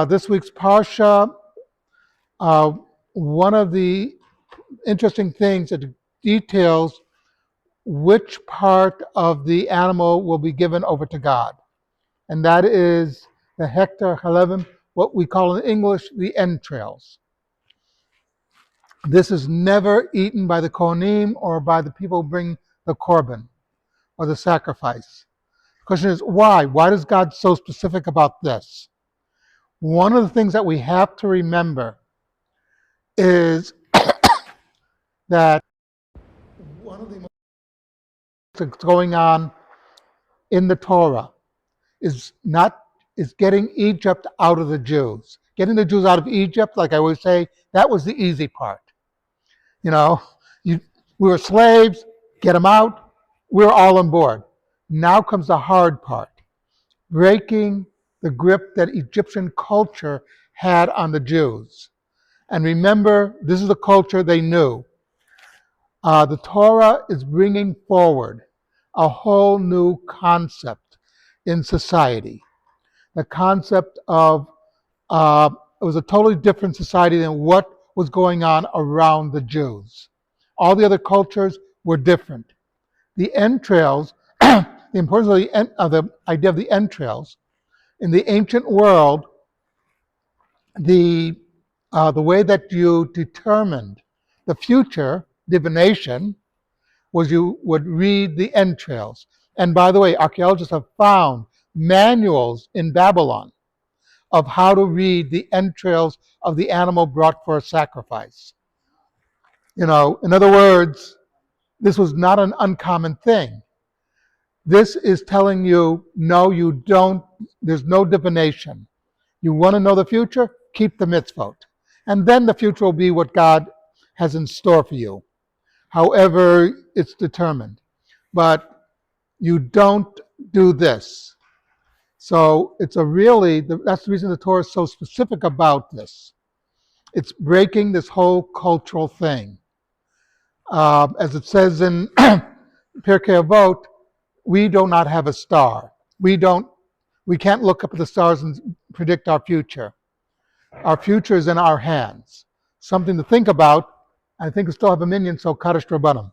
This week's Parsha, one of the interesting things that details which part of the animal will be given over to God. And that is the hector halevim, what we call in English the entrails. This is never eaten by the Kohanim or by the people who bring the korban or the sacrifice. The question is, why? Why is God so specific about this? One of the things that we have to remember is that one of the most that's going on in the Torah is getting Egypt out of the Jews. Getting the Jews out of Egypt, like I always say, that was the easy part. You know, we were slaves, get them out, we're all on board. Now comes the hard part, breaking the grip that Egyptian culture had on the Jews. And remember, this is the culture they knew. The Torah is bringing forward a whole new concept in society. The concept of it was a totally different society than what was going on around the Jews. All the other cultures were different. The entrails, the importance of the idea of the entrails, in the ancient world, the way that you determined the future, divination, was you would read the entrails. And by the way, archaeologists have found manuals in Babylon of how to read the entrails of the animal brought for a sacrifice. You know, in other words, this was not an uncommon thing. This is telling you, no, you don't, there's no divination. You want to know the future? Keep the mitzvot. And then the future will be what God has in store for you, however it's determined. But you don't do this. So it's that's the reason the Torah is so specific about this. It's breaking this whole cultural thing. As it says in Pirkei Avot, we do not have a star. We can't look up at the stars and predict our future. Our future is in our hands. Something to think about. I think we still have a minyan, so Kaddish Rabbanim.